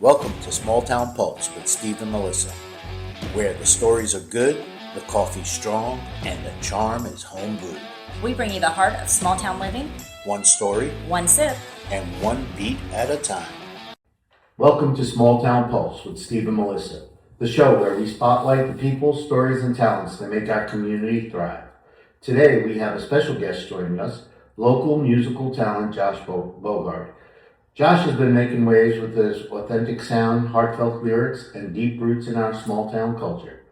Welcome to Small Town Pulse with Steve and Melissa, where the stories are good, the coffee's strong, and the charm is home brewed. We bring you the heart of small town living, One story, one sip, and one beat at a time. Welcome to Small Town Pulse with Steve and Melissa, the show where we spotlight the people, stories, and talents that make our community thrive. Today we have a special guest joining us, local musical talent Josh Bogard. Josh has been making waves with his authentic sound, heartfelt lyrics, and deep roots in our small town culture.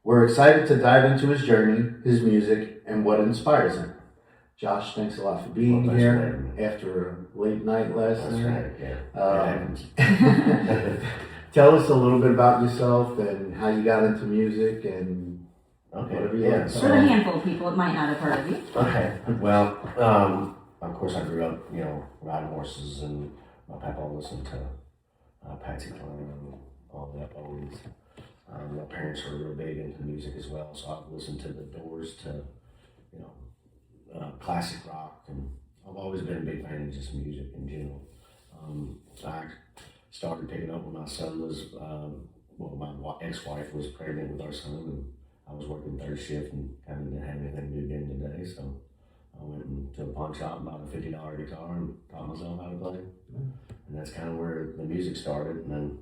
We're excited to dive into his journey, his music, and what inspires him. Josh, thanks a lot for being here after a late night last night. That's right, Tell us a little bit about yourself and how you got into music and whatever you like. For a handful of people, it might not have heard of you. Okay, well, of course I grew up, riding horses, and my papa listened to Patsy Cline and all the Up-Owens. My parents were real big into music as well, so I've listened to The Doors, to, classic rock, and I've always been a big fan of just music in general. I started picking up when my son was, my ex-wife was pregnant with our son, and I was working third shift and kind of didn't have anything to do during the day, so I went to a pawn shop and bought a $50 guitar and taught myself how to play. And that's kind of where the music started, and then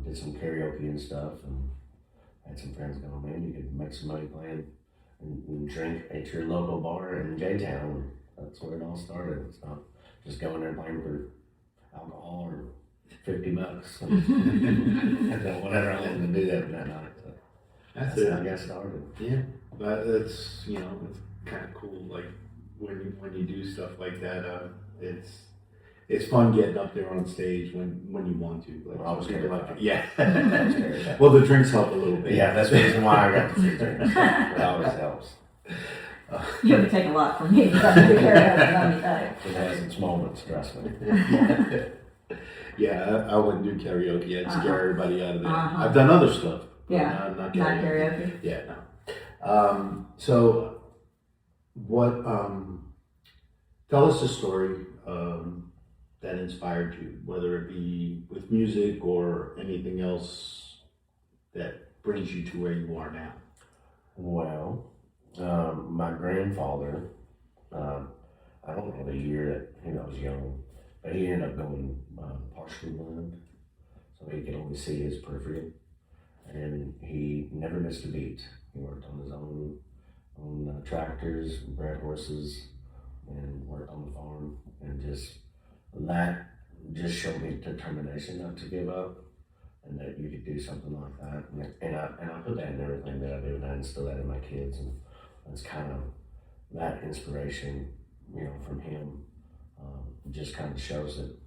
did some karaoke and stuff, and had some friends go, man, you could make some money playing and drink at your local bar in J-Town. That's where it all started. It's not just going there and playing for alcohol or $50 and then whatever I wanted to do that night. So that's how I got started. Yeah, but it's it's kind of cool. Like when you do stuff like that, it's fun getting up there on stage when you want to. Like, I was terrified. Yeah. Well, the drinks help a little bit. Yeah, that's the reason why I got the free drinks. It always helps. You have to take a lot from me. But I'm It has its moments, trust me. Yeah, I wouldn't do karaoke. I'd scare everybody out of there. I've done other stuff. Yeah, not karaoke. Yeah, no. So, what? Tell us a story that inspired you, whether it be with music or anything else that brings you to where you are now. Well, my grandfather, I don't know the year that I was young, but he ended up going partially blind, so he could only see his periphery, and he never missed a beat. He worked on his own tractors, bred horses, and worked on the farm, and that just showed me determination not to give up, and that you could do something like that. And I put that in everything that I do, and I instill that in my kids, and that's kind of that inspiration, from him. Just kind of shows that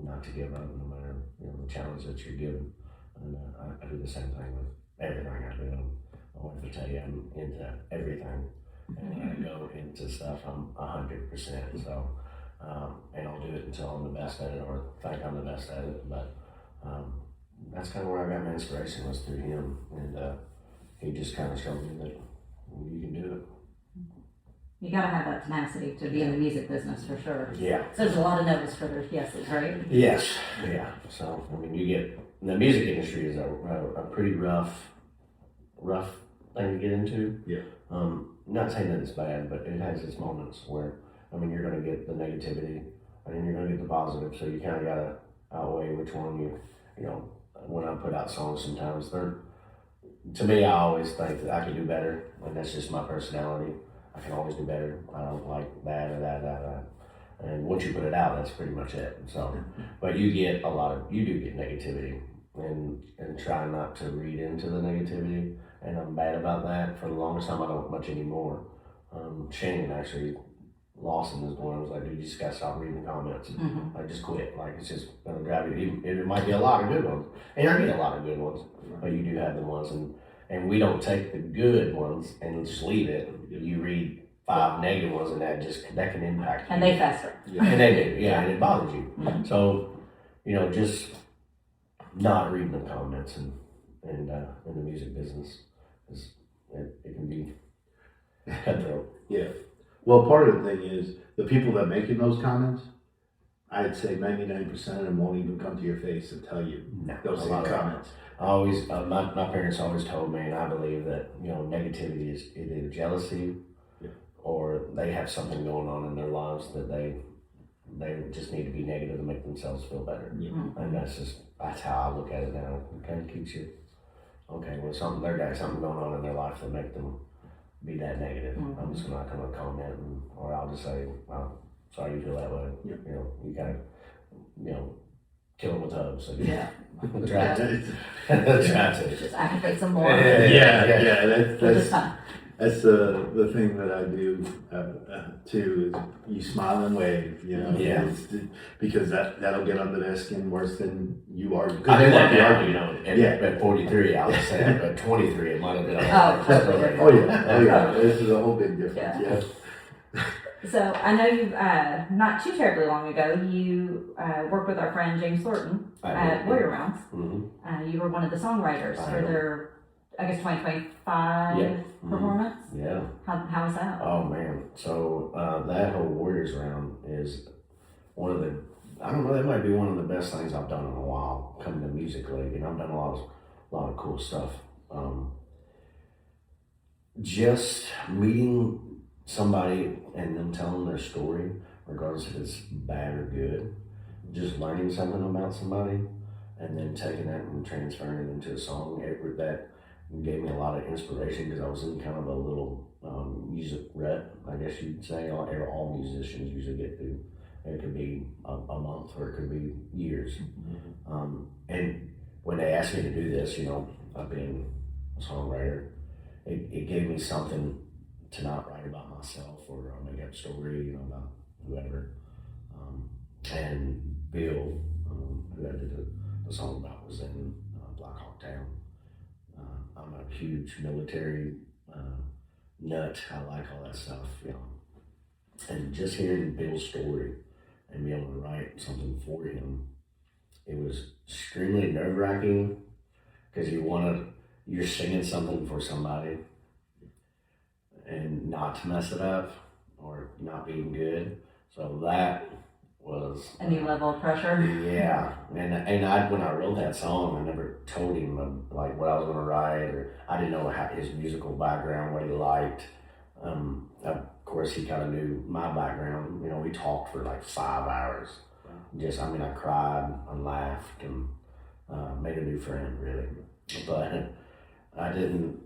not to give up no matter the challenge that you're given. And I do the same thing with everything I do. I want to tell you I'm into everything, and when I go into stuff I'm 100%. So and I'll do it until I'm the best at it or think I'm the best at it. But that's kind of where I got my inspiration, was through him, and he just kind of showed me that you can do it. You gotta have that tenacity to be in the music business for sure. Yeah. So there's a lot of no's for their yeses, right? Yes. Yeah. So you get, the music industry is a pretty rough thing to get into. Yeah. Not saying that it's bad, but it has its moments where you're going to get the negativity and then you're going to get the positive. So you kind of got to outweigh which one when I put out songs, sometimes to me, I always think that I could do better, and that's just my personality. I can always do better. I don't like that or that. And once you put it out, that's pretty much it. So, but you do get negativity, and try not to read into the negativity. And I'm bad about that. For the longest time, I don't much anymore. Shane actually, Lawson is the one who was like, dude, you just gotta stop reading comments. Like, just quit. Like, it's just gonna drive you. It might be a lot of good ones, and I get a lot of good ones, but you do have the ones, and we don't take the good ones and just leave it. You read 5 negative ones, and that can impact you. And they fester. Yeah. And they do, yeah, and it bothers you. So, just not reading the comments and in the music business, because it can be cutthroat. Yeah. Well, part of the thing is the people that making those comments I'd say 99% of them won't even come to your face and tell you No, those a same lot of- comments. I always, my parents always told me, and I believe that, you know, negativity is either jealousy Yeah. or they have something going on in their lives that they just need to be negative to make themselves feel better. Yeah. And that's how I look at it now. It kind of keeps you, okay, well, they got something going on in their life that make them be that negative. I'm just not going to comment, or I'll just say, well, sorry you feel that way. Yeah. You know, you got to, you know, kill them with hugs. So Yeah. try to. Try to. Just activate some more. Yeah, Which is fun. that's the thing that I do too. Is you smile and wave, you know. Yeah. Because that'll get under their skin worse than you are. I do that now, you know. At 43, I would say, at 23, it might have been. Totally different. Oh yeah. This is a whole big difference. Yeah. So I know you've not too terribly long ago you worked with our friend James Thornton at Warrior Rounds. Mm-hmm. You were one of the songwriters for their, I guess, 2025 performance. Yeah. How was that? Oh man. So that whole Warriors round is one of the, I don't know, that might be one of the best things I've done in a while coming to Music League, and I've done a lot of cool stuff. Just meeting somebody and them telling their story, regardless if it's bad or good, just learning something about somebody and then taking that and transferring it into a song, that gave me a lot of inspiration because I was in kind of a little music rut, I guess you'd say. All musicians usually get through. It could be a month or it could be years. And when they asked me to do this, you know, I've been a songwriter, it gave me something to not write about myself or make up a story, you know, about whoever. And Bill, who I did the song about, was in Black Hawk Town. I'm a huge military nut. I like all that stuff, you know. And just hearing Bill's story and being able to write something for him, it was extremely nerve-wracking because you're singing something for somebody and not to mess it up or not being good. So that was A new level of pressure. yeah. And when I wrote that song, I never told him like what I was going to write, or I didn't know his musical background, what he liked. Of course, he kind of knew my background. You know, we talked for like 5 hours. I cried and laughed and made a new friend, really. But I didn't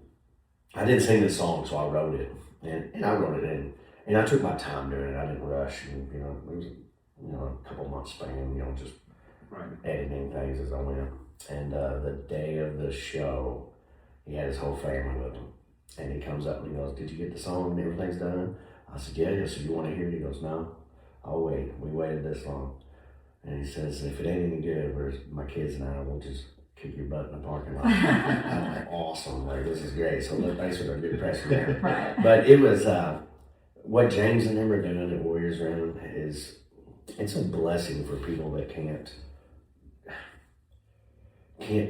sing the song, so I wrote it, and I wrote it and I took my time doing it. I didn't rush, and it was a couple months span, just editing things as I went. And the day of the show, he had his whole family with him, and he comes up and he goes, "Did you get the song and everything's done?" I said, "Yeah." He said, "You want to hear it?" He goes, "No, I'll wait. We waited this long." And he says, "If it ain't any good, my kids and I will just kick your butt in the parking lot." I'm like, "Awesome, like this is great." So look, thanks for the good press there. Right. But it was what James and them are doing at Warriors Round it's a blessing for people that can't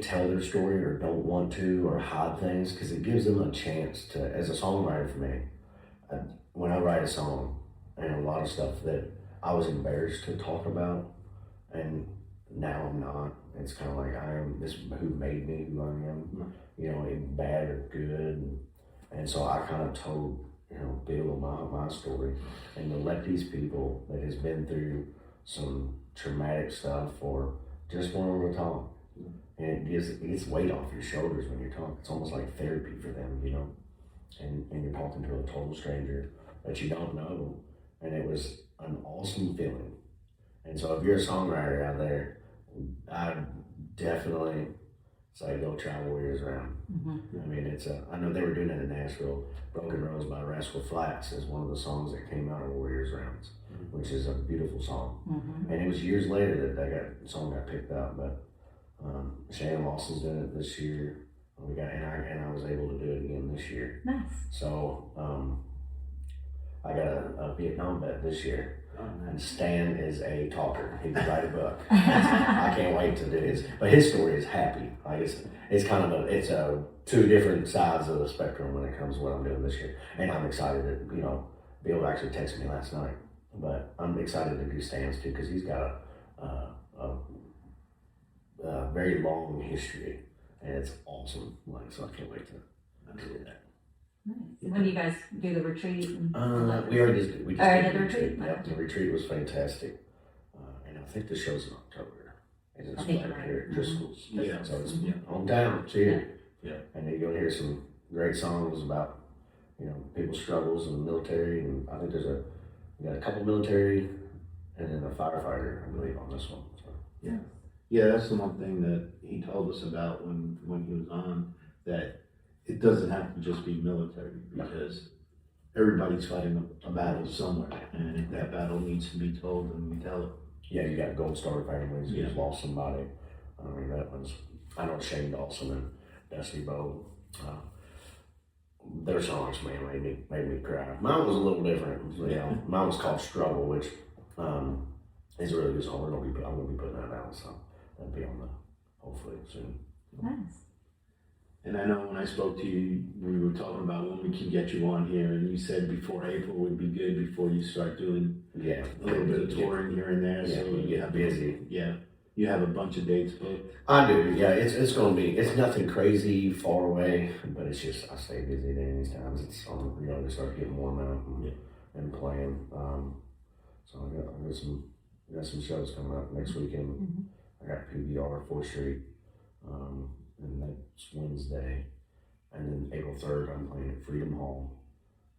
tell their story or don't want to or hide things, because it gives them a chance to, as a songwriter for me, when I write a song, and a lot of stuff that I was embarrassed to talk about, and now I'm not. It's kind of like this is who made me who I am, bad or good. And so I kind of told, Bill my story, and to let these people that has been through some traumatic stuff or just want to talk. And it gets weight off your shoulders when you talk. It's almost like therapy for them, and you're talking to a total stranger that you don't know. And it was an awesome feeling. And so if you're a songwriter out there, I definitely say go try Warriors Round. Mm-hmm. I mean, I know they were doing it in Nashville. Broken Rose by Rascal Flatts is one of the songs that came out of Warriors Rounds, which is a beautiful song. Mm-hmm. And it was years later that the song got picked up, but Shannon Lawson's doing it this year. And I was able to do it again this year. Nice. So I got a Vietnam vet this year. And Stan is a talker. He could write a book. I can't wait to do his. But his story is happy. Like it's kind of it's two different sides of the spectrum when it comes to what I'm doing this year. And I'm excited that Bill actually texted me last night. But I'm excited to do Stan's too, because he's got very long history, and it's awesome. Like, so I can't wait to do that. Nice. When do you guys do the retreat? We already just did. We just Already did did the retreat? Yep, the retreat was fantastic, and I think the show's in October. And it's I think right you're right. here at Driscoll's. Yeah. So it's hometown. It's here. Yeah. And you're gonna hear some great songs about people's struggles in the military, and I think we got a couple military, and then a firefighter, I believe, on this one. So. Yeah, that's the one thing that he told us about when he was on, that it doesn't have to just be military, because everybody's fighting a battle somewhere, and if that battle needs to be told, then we tell it. Yeah, you got Gold Star families who's Yeah. lost somebody. I mean, I know Shane Dawson and Dusty Bowe. Their songs, man, made me cry. Mine was a little different. Mine was called Struggle, which is a really good song. I'm gonna be putting that out, so that'll be on hopefully soon. Nice. And I know when I spoke to you, we were talking about when we can get you on here, and you said before April would be good, before you start doing a little bit of touring here and there. Yeah, So you get busy. Yeah, you have a bunch of dates booked. I do, yeah. It's gonna be. It's nothing crazy far away, but it's just I stay busy during these times. It's to start getting warm out and playing. So I got some shows coming up next weekend. Mm-hmm. I got PBR 4th Street, and that's Wednesday, and then April 3rd I'm playing at Freedom Hall,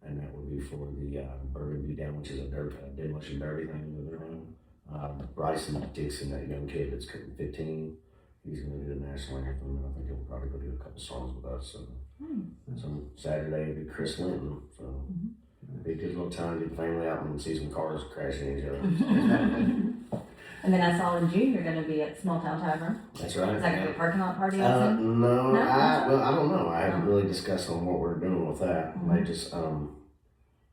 and that will be for the Bourbon Beat Down, which is a demolition derby thing that they're doing. Bryson Dixon, that young kid that's 15, he's going to do the national anthem, and I think he'll probably go do a couple songs with us. So Saturday will be Chris Linton, so it'll be a good little time to get the family out and see some cars crashing each other. And then I saw in June you're going to be at Small Town Tavern. That's right. Is that going to be a parking lot party? No, I don't know. I haven't really discussed on what we're doing with that. I just, I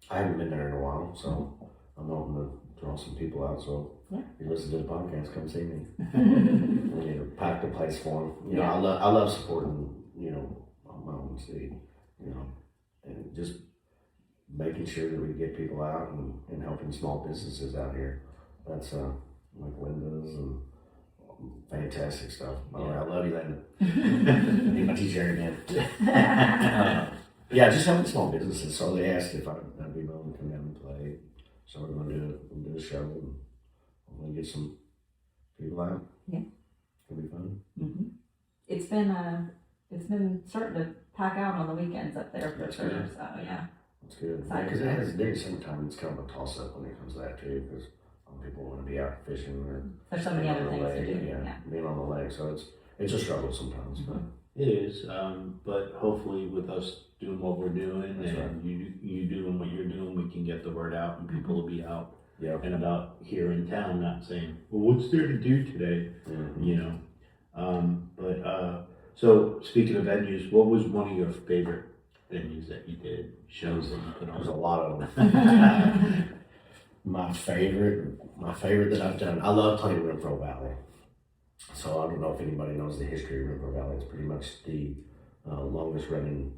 haven't been there in a while, so I'm hoping to draw some people out. So if you listen to the podcast, come see me. We need to pack the place for them. I love supporting, my own city, and just making sure that we get people out and helping small businesses out here. That's like Linda's and fantastic stuff. I love you, Linda. Need my t-shirt again. Just helping small businesses. So they asked if I'd be willing to come down and play. So we're gonna do a show and hopefully get some people out. Yeah, it'll be fun. Mm-hmm. It's been starting to pack out on the weekends up there for sure. Good. So yeah, that's good. Because during summertime it's kind of a toss up when it comes to that too. Because people want to be out fishing or there's so many other things to do. Being on the lake, so it's a struggle sometimes. But it is, but hopefully with us doing what we're doing, that's and you doing what you're doing, we can get the word out, and people will be out and about here in town, not saying, well, what's there to do today? So speaking of venues, what was one of your favorite venues that you did, shows that you put on? There's a lot of them. My favorite that I've done, I love playing Renfro Valley. So I don't know if anybody knows the history of Renfro Valley. It's pretty much the longest running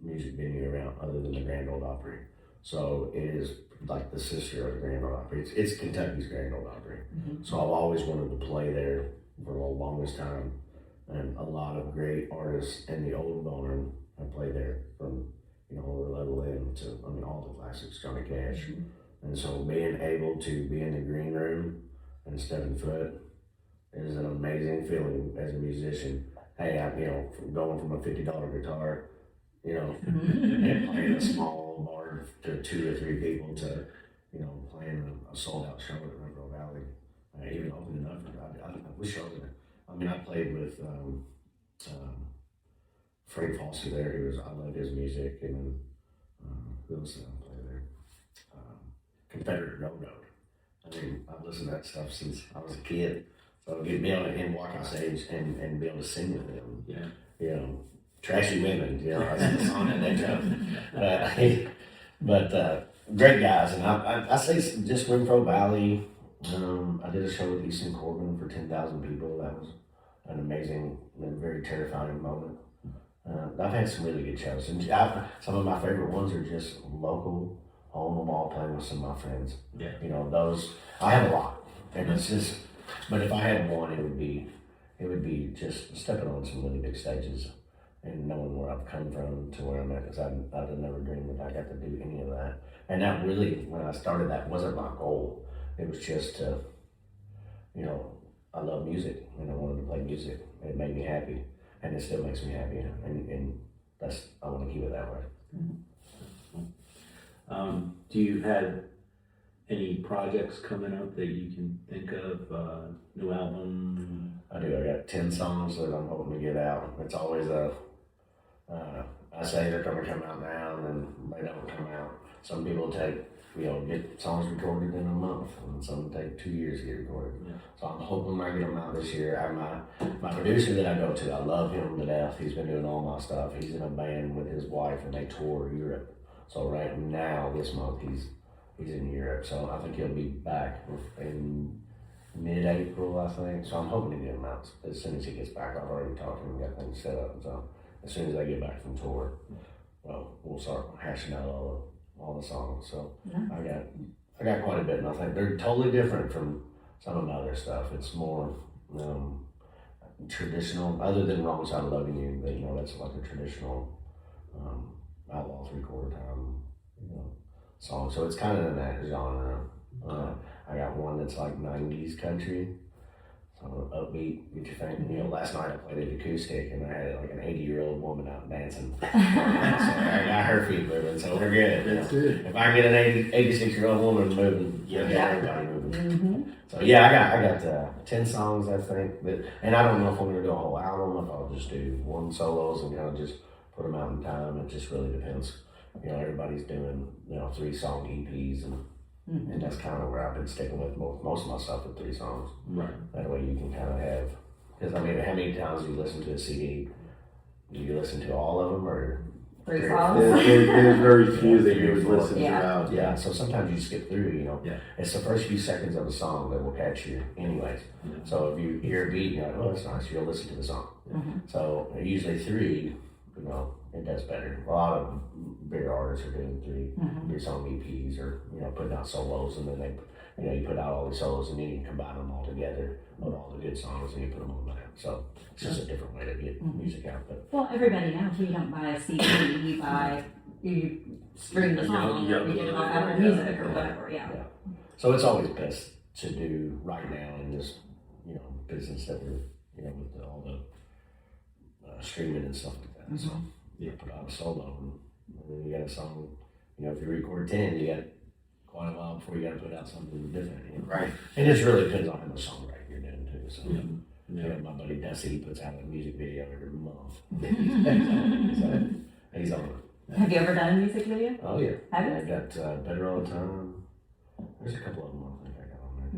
music venue around, other than the Grand Ole Opry. So it is like the sister of the Grand Ole Opry. It's Kentucky's Grand Ole Opry. Mm-hmm. So I've always wanted to play there for the longest time. And a lot of great artists in the old barn have played there, from Level In to all the classics, Johnny Cash. Mm-hmm. And so being able to be in the green room and stepping foot is an amazing feeling as a musician. Hey, going from a $50 guitar, and playing a small bar to 2 or 3 people to, playing a sold out show at Renfro Valley, even opening up. I wish I was there. I played with Frank Fosse there. I loved his music, and who else did I play there? Confederate Railroad. I've listened to that stuff since I was a kid. So get me on and walk on stage and be able to sing with them. Yeah. Trashy Women, that's the song that they chose. But great guys, and I say just Renfro Valley. I did a show with Easton Corbin for 10,000 people. That was an amazing and very terrifying moment. I've had some really good shows, and some of my favorite ones are just local, home of all, playing with some of my friends. Those I have a lot, and it's just But if I had one, it would be just stepping on some really big stages and knowing where I've come from to where I'm at, because I'd never dreamed that I got to do any of that. And that really, when I started, that wasn't my goal. It was just to, you know, I love music and I wanted to play music. It made me happy, and it still makes me happy. And that's, I want to keep it that way. Do you have any projects coming up that you can think of? New album? I do. I got 10 songs that I'm hoping to get out. It's always I say they're going to come out now, and then they don't come out. Some people take, get songs recorded in a month, and some take 2 years to get recorded. Yeah. So I'm hoping I get them out this year. My producer that I go to, I love him to death. He's been doing all my stuff. He's in a band with his wife, and they tour Europe. So right now, this month, he's in Europe. So I think he'll be back in mid-April, I think. So I'm hoping to get him out as soon as he gets back. I've already talked to him, got things set up. So as soon as I get back from tour, well, we'll start hashing out all the songs. So Yeah. I got quite a bit, and I think they're totally different from some of my other stuff. It's more traditional, other than Wrong Side of Loving You. That's like a traditional Outlaw 3/4 time, song. So it's kind of in that genre. I got one that's like 90s country, so upbeat, get you thinking. Last night I played it acoustic, and I had like an 80-year-old woman out dancing. So I got her feet moving, so we're good. That's good. If I get an 86-year-old woman moving, Yeah. everybody moving. Mm-hmm. So yeah, I got 10 songs, I think, and I don't know if I'm gonna do a whole album, if I'll just do one solos and kind of just put them out in time. It just really depends. Everybody's doing 3-song EPs, and that's kind of where I've been sticking with most of my stuff with 3 songs. Right. That way you can kind of have, because how many times do you listen to a CD? Do you listen to all of them, or 3 or songs? There's very few that you would 3 or 4. listen Yeah. throughout. Yeah, so sometimes you skip through, Yeah. It's the first few seconds of a song that will catch you anyways. Yeah. So if you hear a beat, you're like, oh, that's nice, you'll listen to the song. So usually 3, it does better. A lot of bigger artists are doing 3-song EPs, or, putting out solos, and then they, you put out all the solos, and then you combine them all together with all the good songs, and you put them on that. So it's just a different way to get music out. But Well, everybody now too, you don't buy a CD, you stream the song, Yeah, or you get it off yeah, Apple Music or whatever, yeah. So it's always best to do right now in this, business that we're, with all the streaming and stuff like that. So you put out a solo, and then you got a song. If you record 10, you got quite a while before you got to put out something different. Right. And it just really depends on how much songwriting you're doing too. So Yeah. my buddy Dusty, he puts out a music video every month. He's on it. Have you ever done a music video? Oh yeah. Have you? I got Better All the Time. There's a couple of them I think I got on there.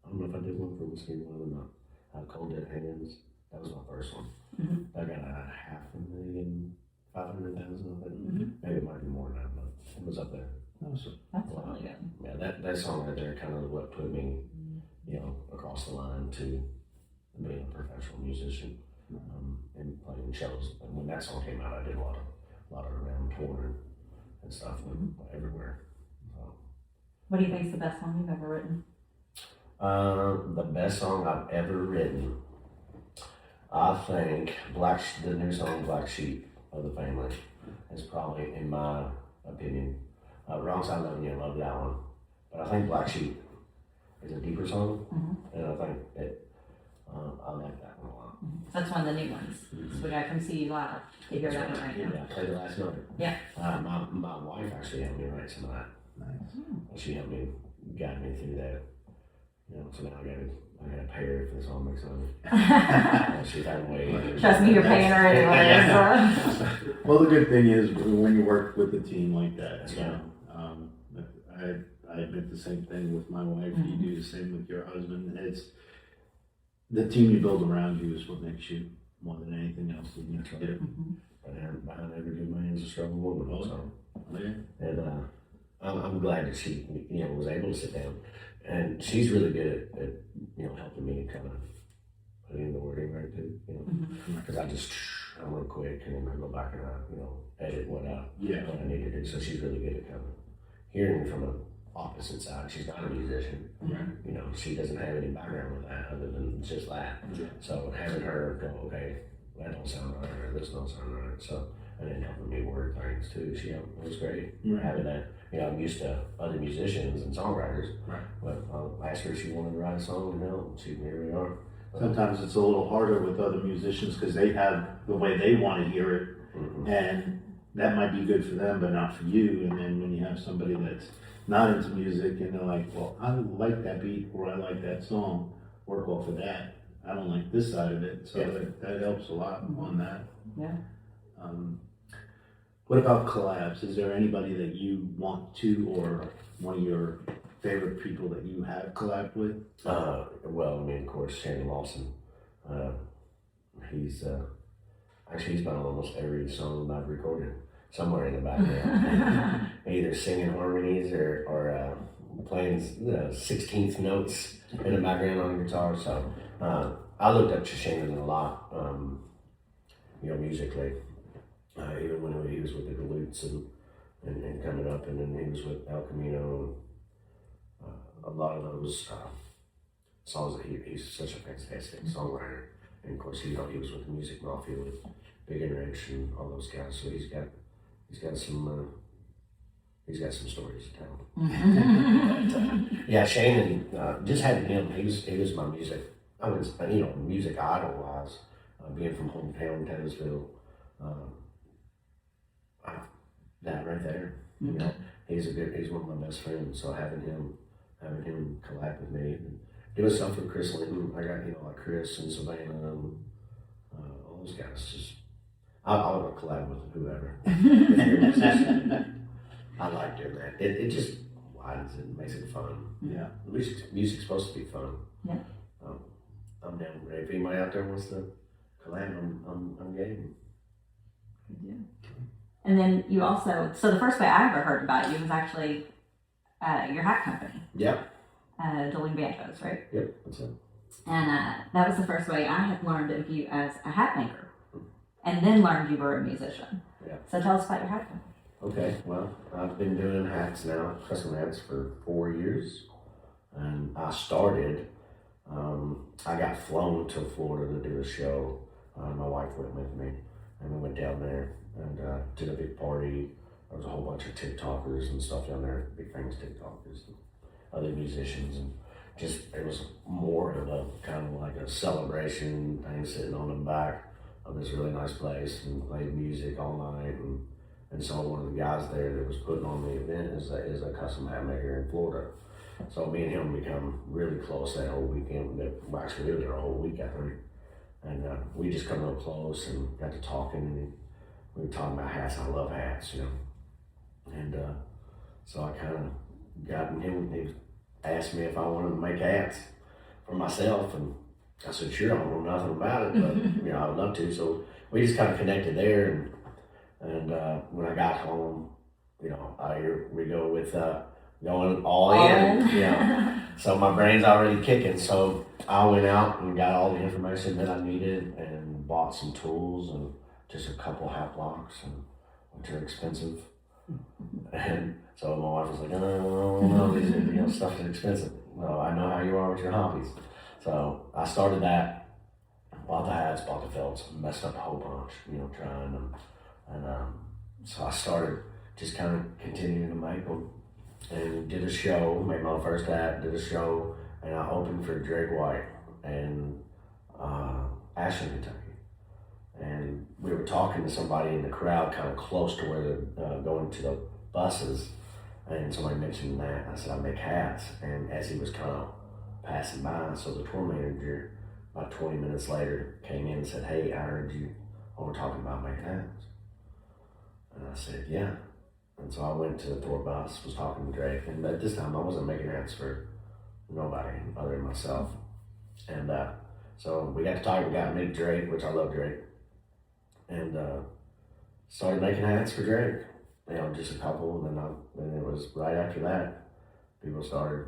I don't know if I did one for Whiskey One or not. Cold Dead Hands. That was my first one. I got a 500,000, 500,000 of it. Maybe it might be more than that, but it was up there. Awesome. That's really good. Yeah, that song right there kind of what put me, across the line to being a professional musician, and playing shows. And when that song came out, I did a lot of around touring and stuff everywhere. So, What do you think is the best song you've ever written? the best song I've ever written, I think the new song Black Sheep of the Family is probably, in my opinion, Wrong Side of Loving You, I love that one. But I think Black Sheep is a deeper song, and I think I like that one a lot. That's one of the new ones. So we gotta come see you live to hear that one right now. Yeah, I played it last night. Yeah. My wife actually helped me write some of that. Nice. She helped me, guide me through that. So now I gotta pay her for the song makes sense. She's had way. Trust me, you're paying her anyway. So. Well, the good thing is when you work with a team like that, I admit the same thing with my wife. You do the same with your husband. It's the team you build around you is what makes you more than anything else. You need to do. Behind every good man is a strong woman. So, Yeah. and I'm glad that she, was able to sit down, and she's really good at helping me kind of put in the wording right too. Because I'm real quick, and then I go back and I edit what I need to do. So she's really good at kind of hearing from opposite side. She's not a musician. Right. You know, she doesn't have any background with that other than just that. Yeah. So having her go, okay, that don't sound right, or this don't sound right. So, and then helping me word things too. It was great Right. having that. You know, I'm used to other musicians and songwriters. Right. But I asked her if she wanted to write a song, here we are. Sometimes it's a little harder with other musicians because they have the way they want to hear it, Mm-hmm. and that might be good for them, but not for you. And then when you have somebody that's not into music and they're like, well, I like that beat or I like that song, work off of that. I don't like this side of it, so that helps a lot on that. Yeah. What about collabs? Is there anybody that you want to, or one of your favorite people that you have collabed with? Well, I mean, of course, Shane Lawson. He's been on almost every song I've recorded, somewhere in the background. Either singing harmonies or playing 16th notes in the background on the guitar. So I looked up to Shane a lot, musically. Even when he was with the Galoots and coming up, and then he was with El Camino. A lot of those songs that he's such a fantastic songwriter, and of course he was with the Music Mafia with Big and Rich and all those guys. So he's got some stories to tell. But, yeah, Shane and just having him, he was my music. I was music idol wise, being from hometown Townsville. That right there, he's one of my best friends. So having him collab with me and doing stuff with Chris Linton, I got like Chris and Savannah and all those guys. Just I want to collab with whoever. I like doing that. It just widens it, makes it fun. Yeah. Music's supposed to be fun. Yeah. I'm down. If anybody out there wants to collab, I'm game. Yeah. And then you also, so the first way I ever heard about you was actually your hat company. Yep. Dueling Banjos, right? Yep. That's it. And that was the first way I had learned of you as a hat maker, and then learned you were a musician. Yeah. So tell us about your hat company. Okay, well, I've been doing hats now, custom hats, for 4 years. And I started, I got flown to Florida to do a show. My wife went with me, and we went down there and did a big party. There was a whole bunch of TikTokers and stuff down there, big famous TikTokers and other musicians. And just, it was more of a kind of like a celebration thing, sitting on the back of this really nice place and played music all night. And so one of the guys there that was putting on the event is a custom hat maker in Florida. So me and him become really close that whole weekend. Well, actually, we were there a whole week, I think. And we just come real close and got to talking, and we were talking about hats. I love hats, And so I kind of got in him. He asked me if I wanted to make hats for myself, and I said, sure, I don't know nothing about it, but I would love to. So we just kind of connected there, and when I got home, here we go with going all in. So my brain's already kicking. So I went out and got all the information that I needed and bought some tools and just a couple hat blocks, which are expensive. And so my wife was like, no, these are, stuff is expensive. No, I know how you are with your hobbies. So I started that, bought the hats, bought the felts, messed up a whole bunch, trying them. And so I started just kind of continuing to make them, and did a show, made my first hat, did a show, and I opened for Drake White in Ashland, Kentucky. And we were talking to somebody in the crowd kind of close to where they're going to the buses, and somebody mentioned that. I said, I make hats. And as he was kind of passing by, so the tour manager, about 20 minutes later, came in and said, hey, I heard you were talking about making hats. And I said, yeah. And so I went to the tour bus, was talking to Drake, and at this time I wasn't making hats for nobody other than myself. And so we got to talk, we got to meet Drake, which I love Drake, and started making hats for Drake. Just a couple, and then it was right after that, people started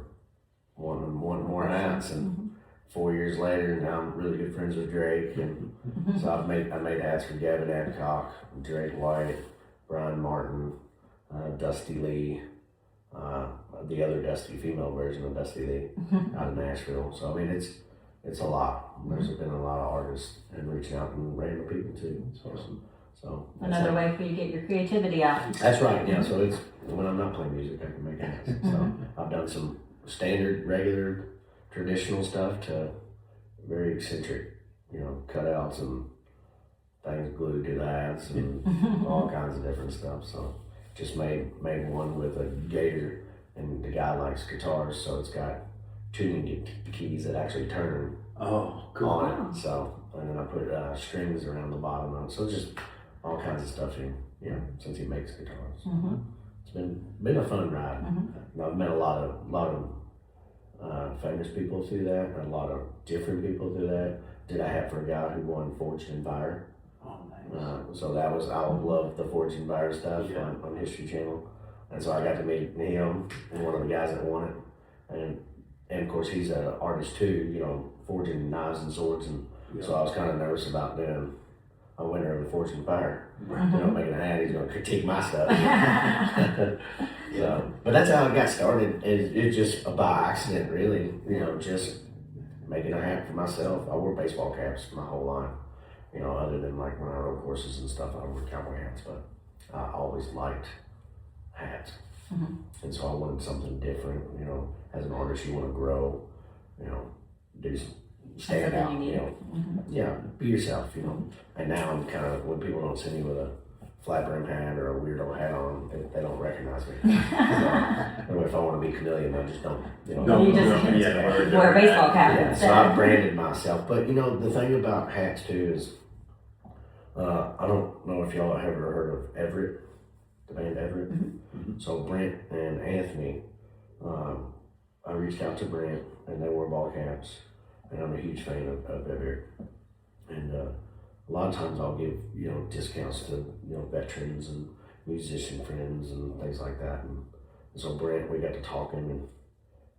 wanting more hats, and 4 years later, now I'm really good friends with Drake, and so I made hats for Gavin Adcock, Drake White, Brian Martin, Dusty Lee, the other Dusty, female version of Dusty Lee out of Nashville. So I mean, it's a lot. There's been a lot of artists and reaching out and random people too. It's awesome. So Another way for you to get your creativity out. that's right. Yeah. So it's when I'm not playing music, I can make it. So I've done some standard, regular, traditional stuff to very eccentric, cutouts and things glued to the hats and all kinds of different stuff. So just made one with a gator, and the guy likes guitars, so it's got tuning keys that actually turn Oh, cool. on it. So and then I put strings around the bottom of it. So just all kinds of stuff in, since he makes guitars. It's been a fun ride. I've met a lot of famous people through that, and a lot of different people through that. Did a hat for a guy who won Forged in Fire. Oh, nice. So that was, I love the Forged in Fire stuff on History Channel. And so I got to meet him and one of the guys that won it. And of course he's an artist too, forging knives and swords. And so I was kind of nervous about doing a winner of the Forged in Fire. Making a hat, he's going to critique my stuff. So, but that's how it got started. It's just by accident, really. Just making a hat for myself. I wore baseball caps my whole life. Other than like when I rode horses and stuff, I wore cowboy hats. But I always liked hats, and so I wanted something different. As an artist, you want to grow. Do stand out. Yeah, be yourself. And now I'm kind of, when people don't see me with a flat brim hat or a weirdo hat on, they don't recognize me. So, if I want to be chameleon, I just don't. You just wear a baseball cap. Yeah, so I've branded myself. But the thing about hats too is, I don't know if y'all have ever heard of Everett, the band Everett. So Brent and Anthony, I reached out to Brent, and they wore ball caps, and I'm a huge fan of Everett. And a lot of times I'll give discounts to veterans and musician friends and things like that. And so Brent, we got to talking,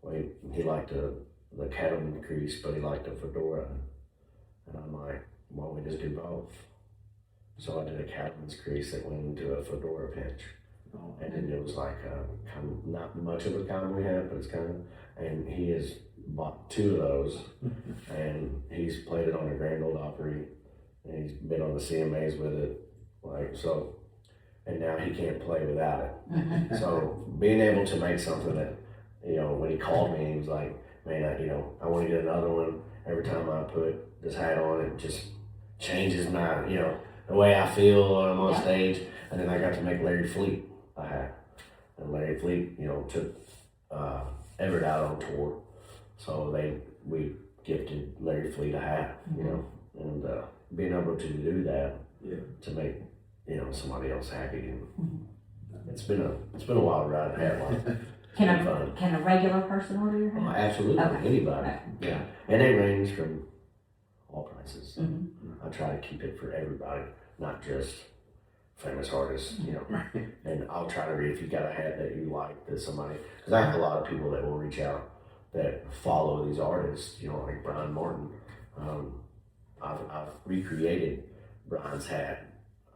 and he liked the cattleman crease, but he liked the fedora. And I'm like, why don't we just do both? So I did a cattleman's crease that went into a fedora pinch. And then it was like kind of not much of a common hat, but it's kind of, and he has bought 2 of those, and he's played it on a Grand Ole Opry, and he's been on the CMAs with it, so, and now he can't play without it. So being able to make something that, when he called me, he was like, man, I want to get another one. Every time I put this hat on, it just changes my, the way I feel when I'm on stage. And then I got to make Larry Fleet a hat, and Larry Fleet, took Everett out on tour, so we gifted Larry Fleet a hat, and being able to do that to make somebody else happy, and it's been a wild ride hat. Can a regular person order your hat? Oh, absolutely, anybody. Yeah, and they range from all prices. I try to keep it for everybody, not just famous artists, and I'll try to read if you got a hat that you like, that somebody, because I have a lot of people that will reach out that follow these artists, like Brian Martin. I've recreated Brian's hat.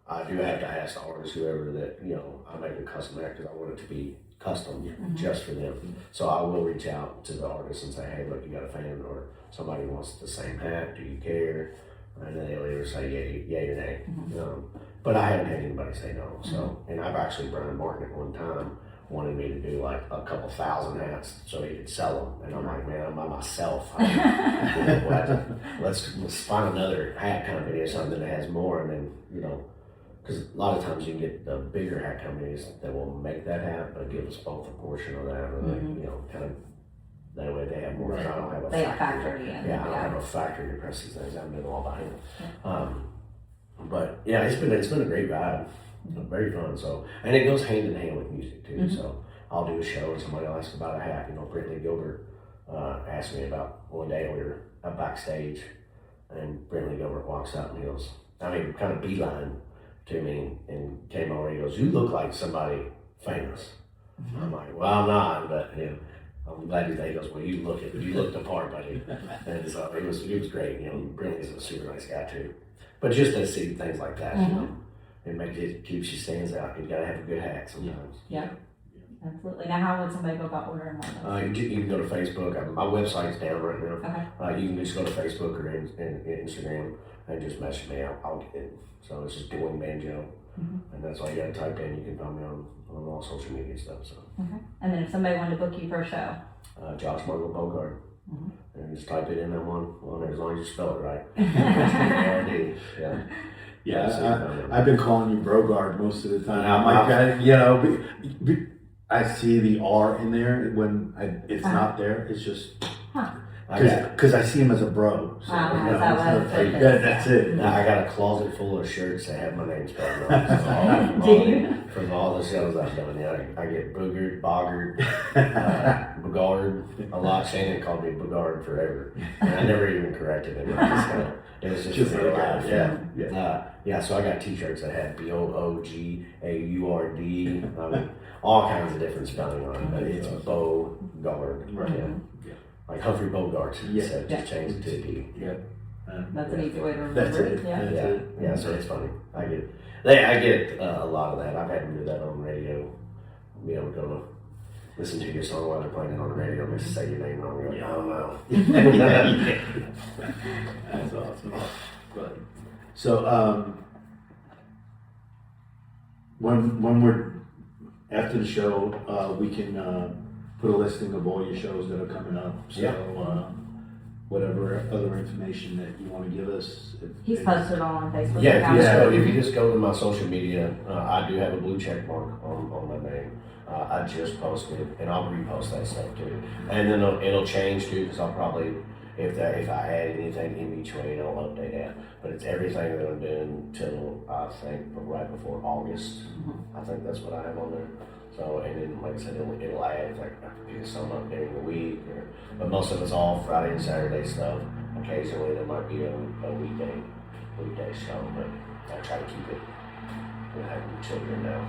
I do have to ask the artist, whoever, that, I make a custom hat because I want it to be custom just for them. So I will reach out to the artist and say, hey, look, you got a fan or somebody wants the same hat, do you care? And then they'll either say yay or nay. But I haven't had anybody say no. So, and I've actually, Brian Martin at one time wanted me to do like a couple thousand hats so he could sell them. And I'm like, man, I'm by myself. Let's find another hat company or something that has more. And then, because a lot of times you can get the bigger hat companies that will make that hat, but give us both a portion of that. Or kind of, that way they have more. Right. I don't have a factory. I don't have a factory to press these things. I'm doing it all by hand. But yeah, it's been a great ride. Very fun. So, and it goes hand in hand with music too. So I'll do a show and somebody will ask about a hat. Brittany Gilbert asked me about one day we were up backstage, and Brittany Gilbert walks up and he goes, kind of beeline to me and came over. He goes, "You look like somebody famous." I'm like, "Well, I'm not, but I'm glad he goes, well, you look the part, buddy." And so it was great. Brittany's a super nice guy too. But just to see things like that, it keeps you stands out. You gotta have a good hat sometimes. Yeah. Absolutely. Now, how would somebody go about ordering one of those? You can go to Facebook. My website's down right now. Okay. You can just go to Facebook or Instagram and just message me. I'll get it. So it's just doing banjo, and that's all you gotta type in. You can find me on all social media stuff. So. Okay. And then if somebody wanted to book you for a show, Josh Bogard. And just type it in that one there as long as you spell it right. Yeah. Yeah, I've been calling you Brogard most of the time. I'm like, you know, I see the R in there when it's not there. It's just because I see him as a bro. So, that's it. Now, I got a closet full of shirts that have my name spelled wrong. From all the shows I've done, I get Bogard, Bogard a lot. Shannon called me Bogard forever, and I never even corrected him. It was just a real laugh. Yeah. So I got T-shirts that had Boogaurd, all kinds of different spelling on it, but it's Bogard. Right. Yeah. Like Humphrey Bogart said, just change it to a D. Yeah. That's an easy way to remember. That's it. Yeah. So it's funny. I get a lot of that. I've had to do that on radio. You know, go to listen to your song while they're playing it on the radio and they say your name wrong. You're like, oh no. That's awesome. But, so when we're after the show, we can put a listing of all your shows that are coming up. So whatever other information that you want to give us. He's posted on Facebook. If you just go to my social media, I do have a blue check mark on my name. I just posted, and I'll repost that stuff too. And then it'll change too, because I'll probably, if I add anything in between, I'll update that. But it's everything that I'm doing till I think right before August. I think that's what I have on there. So, and then like I said, it'll add like some up during the week, but most of it's all Friday and Saturday stuff. Occasionally there might be a weekday show, but I try to keep it. I have children now.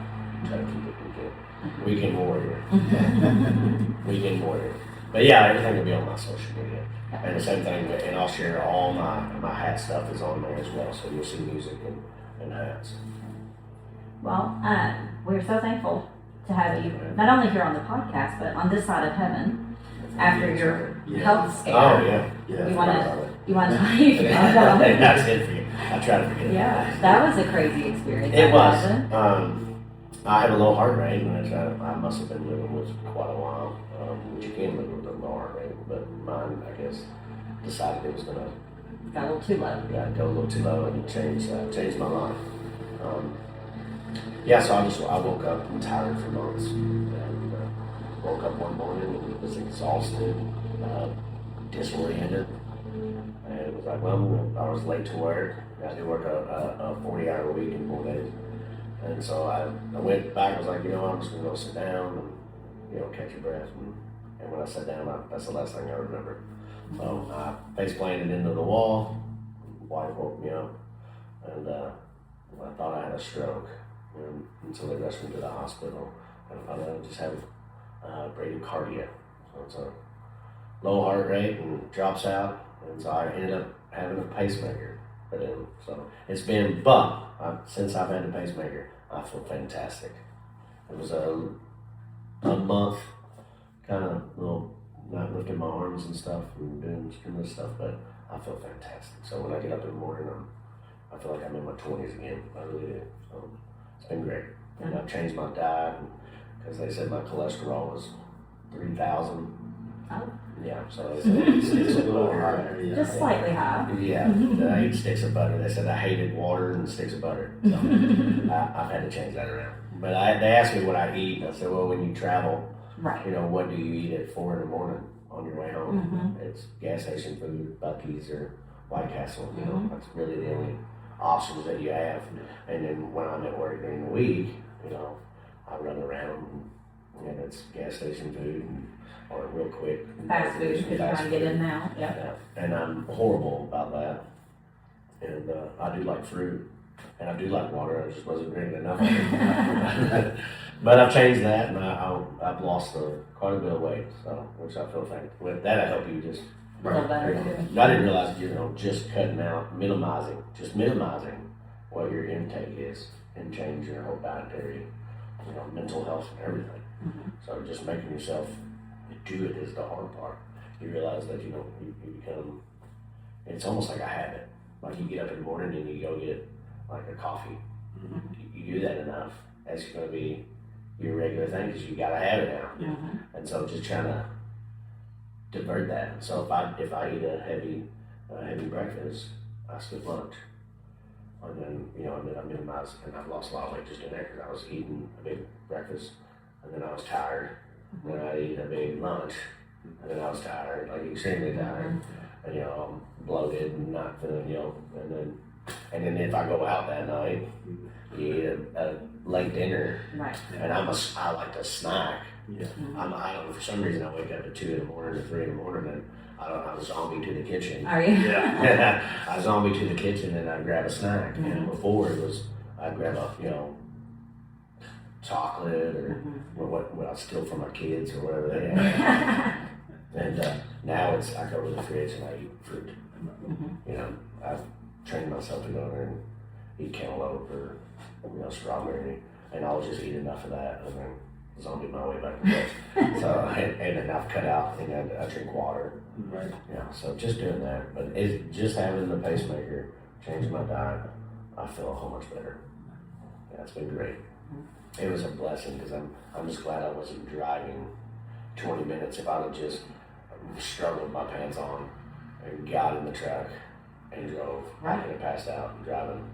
Try to keep it weekend warrior. Weekend warrior. But yeah, everything will be on my social media. And the same thing, and I'll share all my hat stuff is on there as well. So you'll see music and hats. Well, we're so thankful to have you not only here on the podcast, but on this side of heaven after your health scare. Oh yeah. You want to tell you about it? That's it for you. I try to forget it. Yeah, that was a crazy experience. It was. I had a low heart rate, and I must have been living with quite a while. Which you can live with a low heart rate, but mine, I guess, decided it was gonna got a little too low. Yeah, go a little too low and change my life. So I woke up and tired for months, and woke up one morning and was exhausted, disoriented, and it was like, well, I was late to work. I had to work a 40-hour week in 4 days, and so I went back. I was like, I'm just gonna go sit down and catch your breath. And when I sat down, that's the last thing I remember. So I face planted into the wall. Wife woke me up, and I thought I had a stroke. Until they rushed me to the hospital, and I found out I just had bradycardia. So it's a low heart rate and drops out, and so I ended up having a pacemaker put in. So it's been, since I've had the pacemaker, I feel fantastic. It was a month, kind of not lifting my arms and stuff and doing this stuff, but I feel fantastic. So when I get up in the morning, I feel like I'm in my 20s again. I really do. So it's been great. And I've changed my diet because they said my cholesterol was 3,000. Oh. Yeah, so it's a little higher. Yeah. Just slightly high. Yeah, I ate sticks of butter. They said I hated water and sticks of butter. So I've had to change that around. But they asked me what I eat. I said, well, when you travel, right. What do you eat at 4 a.m. on your way home? It's gas station food, Buc-ee's or White Castle. That's really the only options that you have. And then when I'm at work during the week, I run around and it's gas station food or real quick fast food because you're trying to get in now. Yeah. And I'm horrible about that. And I do like fruit and I do like water. I just wasn't drinking enough of it. But I've changed that, and I've lost quite a bit of weight. So, which I feel like with that, I help you just. Feel better. I didn't realize, just cutting out, minimizing what your intake is, and change your whole dietary, mental health and everything. So just making yourself do it is the hard part. You realize that you become, it's almost like a habit. Like you get up in the morning and you go get like a coffee. You do that enough, that's going to be your regular thing because you got to have it now. And so just trying to divert that. So if I eat a heavy breakfast, I skip lunch. And then, I minimize, and I've lost a lot of weight just doing that because I was eating a big breakfast, and then I was tired, and then I eat a big lunch, and then I was tired, like extremely tired, and, I'm bloated and not feeling, and then if I go out that night, you eat a late dinner, Right. and I like to snack. Yeah. I don't know, for some reason I wake up at 2 in the morning or 3 in the morning, and I zombie to the kitchen. Are you? Yeah. I zombie to the kitchen and I grab a snack. And before it was, I'd grab a, chocolate or what I steal from my kids or whatever they have. And now I go to the fridge and I eat fruit. I've trained myself to go in there and eat cantaloupe or, strawberry, and I'll just eat enough of that and then zombie my way back to bed. So, and then I've cut out and I drink water. Right. So just doing that, but it's just having the pacemaker, changing my diet, I feel a whole much better. Yeah, it's been great. It was a blessing because I'm just glad I wasn't driving 20 minutes. If I'd have just struggled with my pants on and got in the truck and drove, I could have passed out and driving.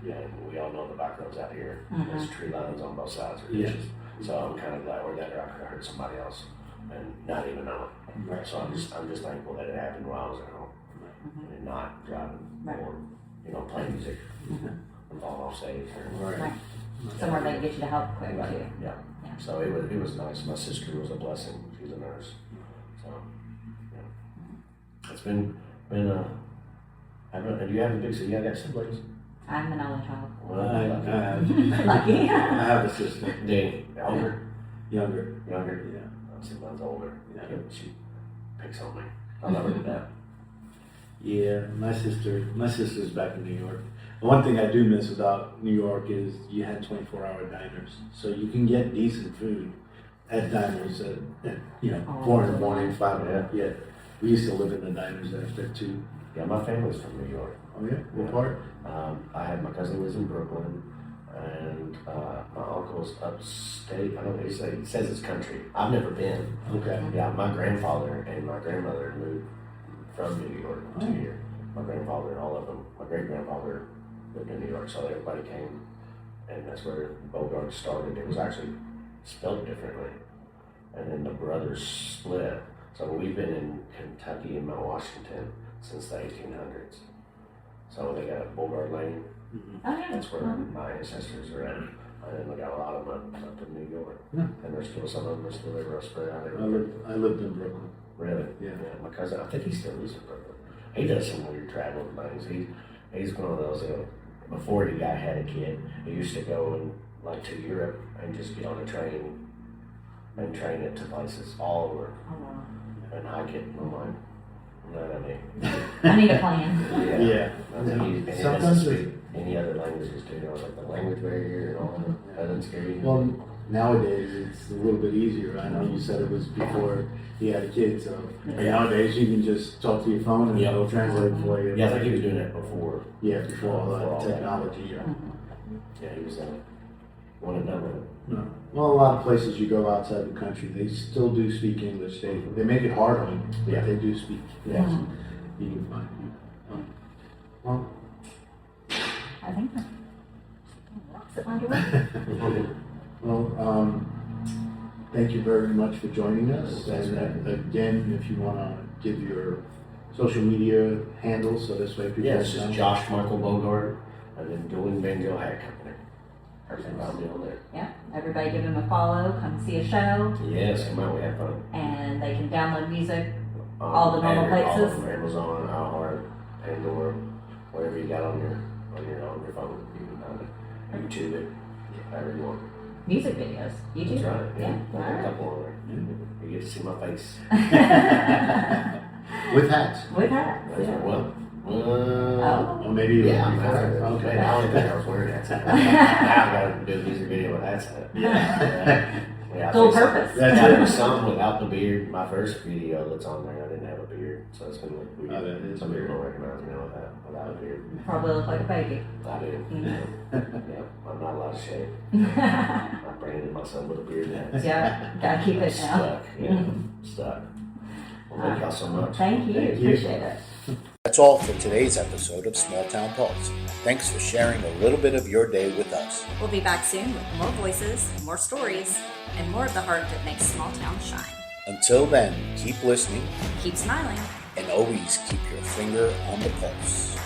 Yeah, and we all know the back roads out here. There's tree lines on both sides of ditches. So I'm kind of glad we're there. I could have hurt somebody else and not even know it. Right. So I'm just thankful that it happened while I was at home and not driving or playing music and falling off stage. Right. Somewhere they can get you to help quick too. Yeah. So it was nice. My sister was a blessing. She's a nurse. So it's been do you have a big sister? You got siblings? I'm an only child. I Lucky. have a sister. Older? Younger. Yeah. I'd say mine's older. Yeah. She picks on me. I'll never do that. Yeah, my sister's back in New York. The one thing I do miss about New York is you had 24-hour diners, so you can get decent food at diners at 4 in the morning, 5 in the morning. Yeah, we used to live in the diners after 2. Yeah, my family's from New York. Oh yeah, what part? I had my cousin lives in Brooklyn, and my uncle's upstate. I don't know. He says it's country. I've never been. Okay. Yeah, my grandfather and my grandmother moved from New York to here. My grandfather, all of them. My great grandfather lived in New York, so everybody came, and that's where Bogard started. It was actually spelled differently, and then the brothers split. So we've been in Kentucky and Mount Washington since the 1800s. So they got Bogard Lane. Oh yeah. That's where my ancestors are at. And then we got a lot of them up in New York. And there's still some of them are still there spread out everywhere. I lived in Brooklyn. Really? Yeah. My cousin, I think he still lives in Brooklyn. He does some weird travel things. He's one of those, before he had a kid, he used to go to Europe and just get on a train and train it to places all over and hike it. I'm like, you know what I mean? I need a plan. Yeah. And he doesn't speak any other languages too. Like the language barrier and all that. That doesn't scare you. Well, nowadays it's a little bit easier. I know you said it was before he had a kid, so nowadays you can just talk to your phone and it'll translate for you. Yeah, I think he was doing that before. Yeah, before all that technology. Yeah, he was one and done with it. No. Well, a lot of places you go outside the country, they still do speak English. They make it hard on you, but they do speak. Yeah. You can find you. Well, I think so. Rocks at my door. well, thank you very much for joining us. And again, if you want to give your social media handles, so this way people It's know. just Josh Michael Bogard and then Dueling Banjo Hat Company. Everything I'll be on there. Yeah. Everybody give him a follow. Come see a show, Yes, come out, we have fun. and they can download music. All the normal All places? of them, Amazon, iHeart, Pandora, whatever you got on your phone, you can find it. YouTube it, however you want. Music videos. YouTube. That's right. Yeah. I got a Alright. couple on there. You get to see my face. With hats. With hats. That's Yeah. right. Well, Or maybe yeah, before. okay. I don't think I was wearing hats. Now I gotta do a music video with hats on it. Yeah. Yeah, I Dual think so. purpose. That's Yeah, it. there's some without the beard. My first video that's on there, I didn't have a beard, so it's gonna look weird. Oh, that is Some people weird. don't recognize me without a beard. Probably look like a baby. I do. Mhm. Yeah, I'm not allowed to shave. I branded myself with a beard now. Yeah, gotta keep it now. Stuck. Yeah, stuck. Well, thank y'all so much. Thank you, Thank you. appreciate it. That's all for today's episode of Small Town Pulse. Thanks for sharing a little bit of your day with us. We'll be back soon with more voices, more stories, and more of the heart that makes small towns shine. Until then, keep listening Keep smiling. and always keep your finger on the pulse.